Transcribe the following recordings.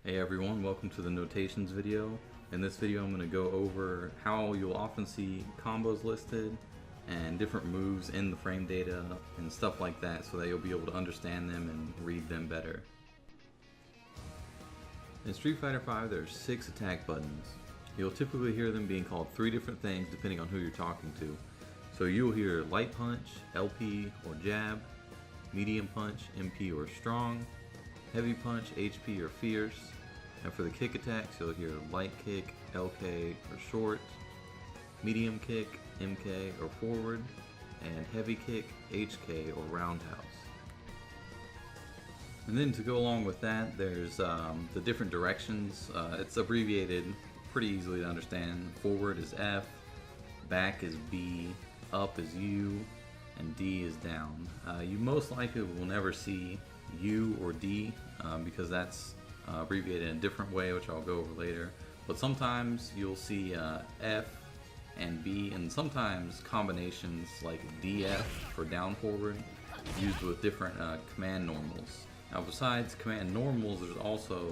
Hey everyone, welcome to the notations video. In this video I'm going to go over how you'll often see combos listed and different moves in the frame data and stuff like that so that you'll be able to understand them and read them better. In Street Fighter V there are 6 attack buttons. You'll typically hear them being called 3 different things depending on who you're talking to. So you'll hear light punch, LP or jab, medium punch, MP or strong, heavy punch, HP or fierce, and for the kick attacks you'll hear light kick, LK or short, medium kick, MK or forward, and heavy kick, HK or roundhouse. And then to go along with that there's the different directions. It's abbreviated pretty easily to understand. Forward is F, back is B, up is U, and D is down. You most likely will never see U or D because that's abbreviated in a different way, which I'll go over later. But sometimes you'll see F and B, and sometimes combinations like DF for down forward used with different command normals. Now besides command normals, there's also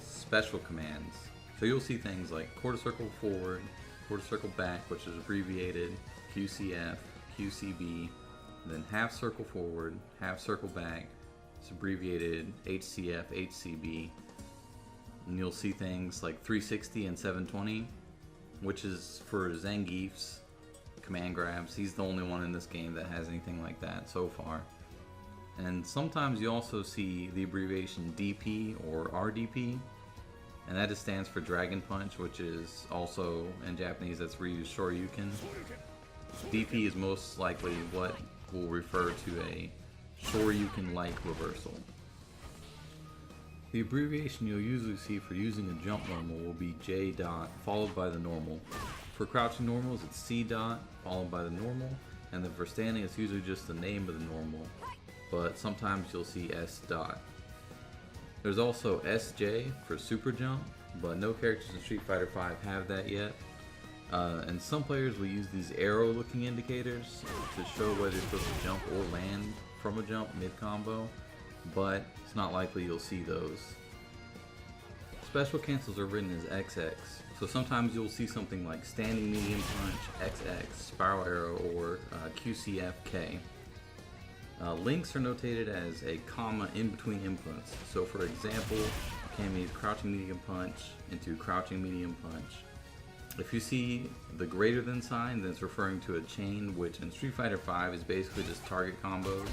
special commands. So you'll see things like quarter circle forward, quarter circle back, which is abbreviated QCF, QCB, then half circle forward, half circle back, it's abbreviated HCF, HCB. And you'll see things like 360 and 720, which is for Zangief's command grabs. He's the only one in this game that has anything like that so far. And sometimes you also see the abbreviation DP or RDP, and that just stands for Dragon Punch, which is also in Japanese that's reused Shoryuken. DP is most likely what will refer to a Shoryuken-like reversal. The abbreviation you'll usually see for using a jump normal will be J dot followed by the normal. For crouching normals it's C dot followed by the normal, and then for standing it's usually just the name of the normal, but sometimes you'll see S dot. There's also SJ for super jump, but no characters in Street Fighter V have that yet. And some players will use these arrow looking indicators to show whether you're supposed to jump or land from a jump mid-combo, but it's not likely you'll see those. Special cancels are written as XX, so sometimes you'll see something like standing medium punch, XX, spiral arrow, or QCFK. Links are notated as a comma in between inputs. So for example, you can make crouching medium punch into crouching medium punch. If you see the greater than sign, then it's referring to a chain, which in Street Fighter V is basically just target combos.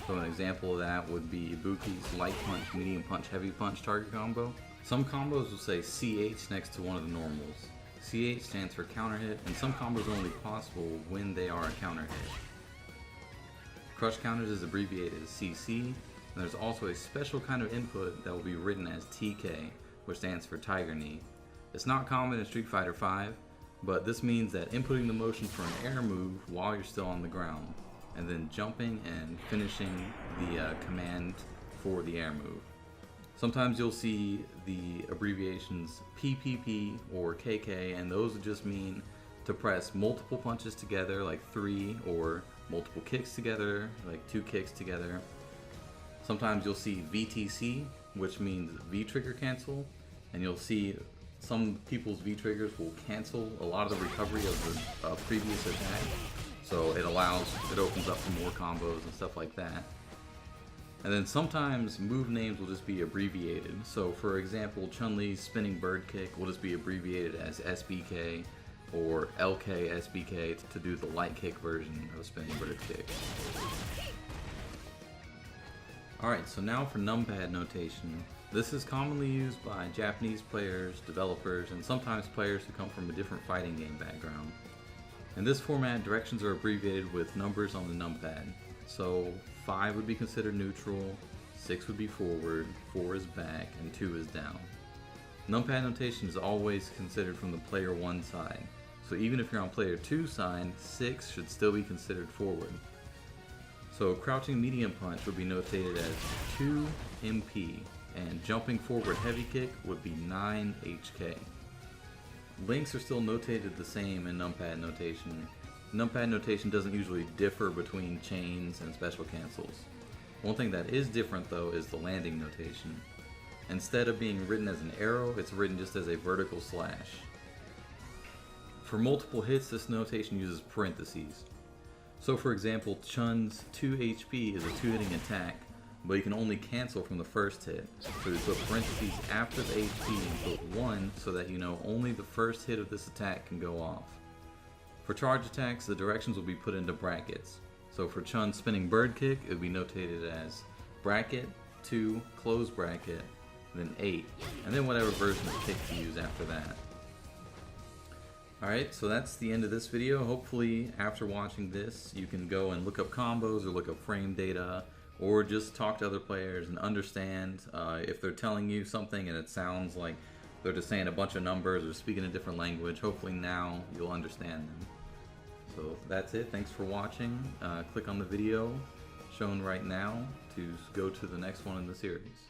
So an example of that would be Ibuki's light punch, medium punch, heavy punch target combo. Some combos will say CH next to one of the normals. CH stands for counter hit, and some combos are only possible when they are a counter hit. Crush counters is abbreviated as CC, and there's also a special kind of input that will be written as TK, which stands for Tiger Knee. It's not common in Street Fighter V, but this means that inputting the motion for an air move while you're still on the ground, and then jumping and finishing the command for the air move. Sometimes you'll see the abbreviations PPP or KK, and those would just mean to press multiple punches together, like 3, or multiple kicks together, like 2 kicks together. Sometimes you'll see VTC, which means V-trigger cancel, and you'll see some people's V-triggers will cancel a lot of the recovery of the previous attack, so it opens up for more combos and stuff like that. And then sometimes move names will just be abbreviated. So for example, Chun-Li's spinning bird kick will just be abbreviated as SBK, or LK SBK to do the light kick version of a spinning bird kick. Alright, so now for numpad notation. This is commonly used by Japanese players, developers, and sometimes players who come from a different fighting game background. In this format, directions are abbreviated with numbers on the numpad. So 5 would be considered neutral, 6 would be forward, 4 is back, and 2 is down. Numpad notation is always considered from the player 1 side. So even if you're on player 2 side, 6 should still be considered forward. So crouching medium punch would be notated as 2 MP, and jumping forward heavy kick would be 9 HK. Links are still notated the same in numpad notation. Numpad notation doesn't usually differ between chains and special cancels. One thing that is different though is the landing notation. Instead of being written as an arrow, it's written just as a vertical slash. For multiple hits, this notation uses parentheses. So for example, Chun's 2 HP is a 2-hitting attack, but you can only cancel from the first hit. So you put parentheses after the HP and put 1 so that you know only the first hit of this attack can go off. For charge attacks, the directions will be put into brackets. So for Chun's spinning bird kick, it will be notated as bracket, 2, close bracket, then 8, and then whatever version of kick you use after that. Alright, so that's the end of this video. Hopefully after watching this you can go and look up combos or look up frame data or just talk to other players and understand if they're telling you something and it sounds like they're just saying a bunch of numbers or speaking a different language. Hopefully now you'll understand them. So that's it. Thanks for watching. Click on the video shown right now to go to the next one in the series.